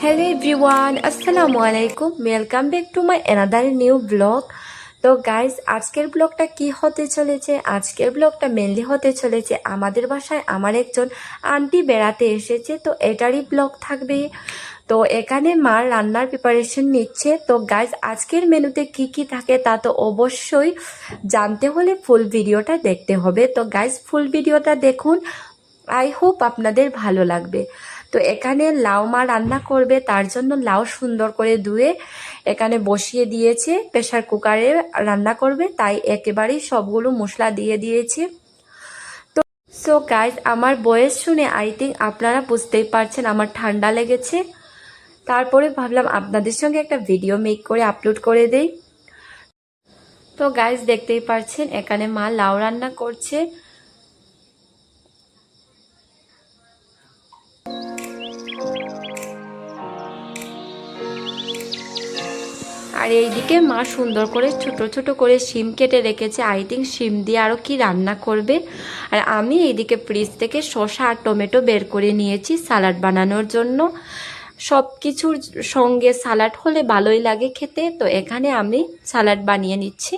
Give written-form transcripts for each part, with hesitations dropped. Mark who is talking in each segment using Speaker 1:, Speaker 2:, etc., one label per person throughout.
Speaker 1: Hello everyone, Assalamu alaikum. Welcome back to my another new vlog. তো guys আজকের ব্লগটা কি হতে চলেছে? আজকের ব্লগটা মেনলি হতে চলেছে আমাদের বাসায় আমার একজন আন্টি বেড়াতে এসেছে, তো এটারই ব্লগ থাকবে। তো এখানে মা রান্নার প্রিপারেশন নিচ্ছে। তো গাইজ আজকের মেনুতে কি কি থাকে তা তো অবশ্যই জানতে হলে ফুল ভিডিওটা দেখতে হবে। তো গাইজ ফুল ভিডিওটা দেখুন, আই হোপ আপনাদের ভালো লাগবে। তো এখানে লাউ মা রান্না করবে, তার জন্য লাউ সুন্দর করে ধুয়ে এখানে বসিয়ে দিয়েছে। প্রেশার কুকারে রান্না করবে, তাই একেবারেই সবগুলো মশলা দিয়ে দিয়েছে। তো সো গাইজ আমার ভয়েস শুনে আই থিঙ্ক আপনারা বুঝতেই পারছেন আমার ঠান্ডা লেগেছে। তারপরে ভাবলাম আপনাদের সঙ্গে একটা ভিডিও মেক করে আপলোড করে দেই। তো গাইজ দেখতেই পারছেন এখানে মা লাউ রান্না করছে। আর এইদিকে মা সুন্দর করে ছোট ছোট করে শিম কেটে রেখেছে, আই থিঙ্ক শিম দিয়ে আরও কি রান্না করবে। আর আমি এইদিকে ফ্রিজ থেকে শসা আর টমেটো বের করে নিয়েছি সালাড বানানোর জন্য। সব কিছুর সঙ্গে সালাড হলে ভালোই লাগে খেতে, তো এখানে আমি সালাড বানিয়ে নিচ্ছি।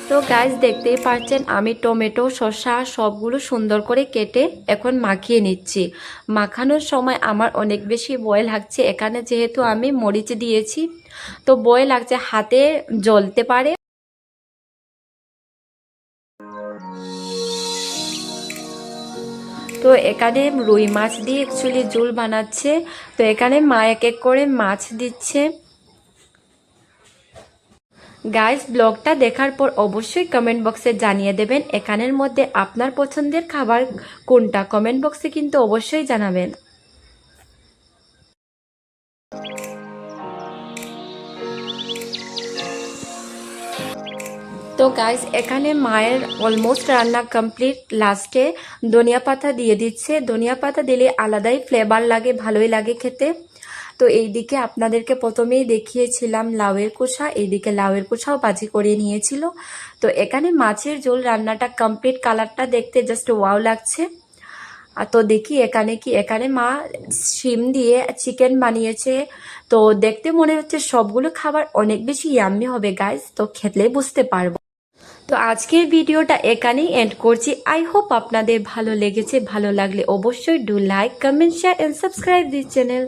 Speaker 1: তো গাইস দেখতেই পাচ্ছেন আমি টমেটো শসা সবগুলো সুন্দর করে কেটে এখন মাখিয়ে নিচ্ছি। মাখানোর সময় আমার অনেক বেশি ভয় লাগছে, এখানে যেহেতু আমি মরিচ দিয়েছি তো ভয় লাগছে হাতে জ্বলতে পারে। তো এখানে রুই মাছ দিয়ে অ্যাকচুয়ালি ঝোল বানাচ্ছে। তো এখানে মা এক এক করে মাছ দিচ্ছে। গাইস ব্লগটা দেখার পর অবশ্যই কমেন্ট বক্সে জানিয়ে দেবেন এখানের মধ্যে আপনার পছন্দের খাবার কোনটা, কমেন্ট বক্সে কিন্তু অবশ্যই জানাবেন। তো গাইস এখানে মায়ের অলমোস্ট রান্না কমপ্লিট, লাস্টে ধনিয়া পাতা দিয়ে দিচ্ছে। ধনিয়া পাতা দিলে আলাদাই ফ্লেভার লাগে, ভালোই লাগে খেতে। তো এইদিকে আপনাদেরকে প্রথমেই দেখিয়েছিলাম লাউয়ের কোষা, এইদিকে লাউয়ের কোষাও ভাজি করে নিয়েছিল। তো এখানে মাছের ঝোল রান্নাটা কমপ্লিট, কালারটা দেখতে জাস্ট ওয়াও লাগছে। তো দেখি এখানে মা শিম দিয়ে চিকেন বানিয়েছে। তো দেখতে মনে হচ্ছে সবগুলো খাবার অনেক বেশি ইয়াম্মি হবে গাইস, তো খেলে বুঝতে পারবো। তো আজকের ভিডিওটা এখানেই এন্ড করছি। আই হোপ আপনাদের ভালো লেগেছে। ভালো লাগলে অবশ্যই do like, comment, share and subscribe this channel.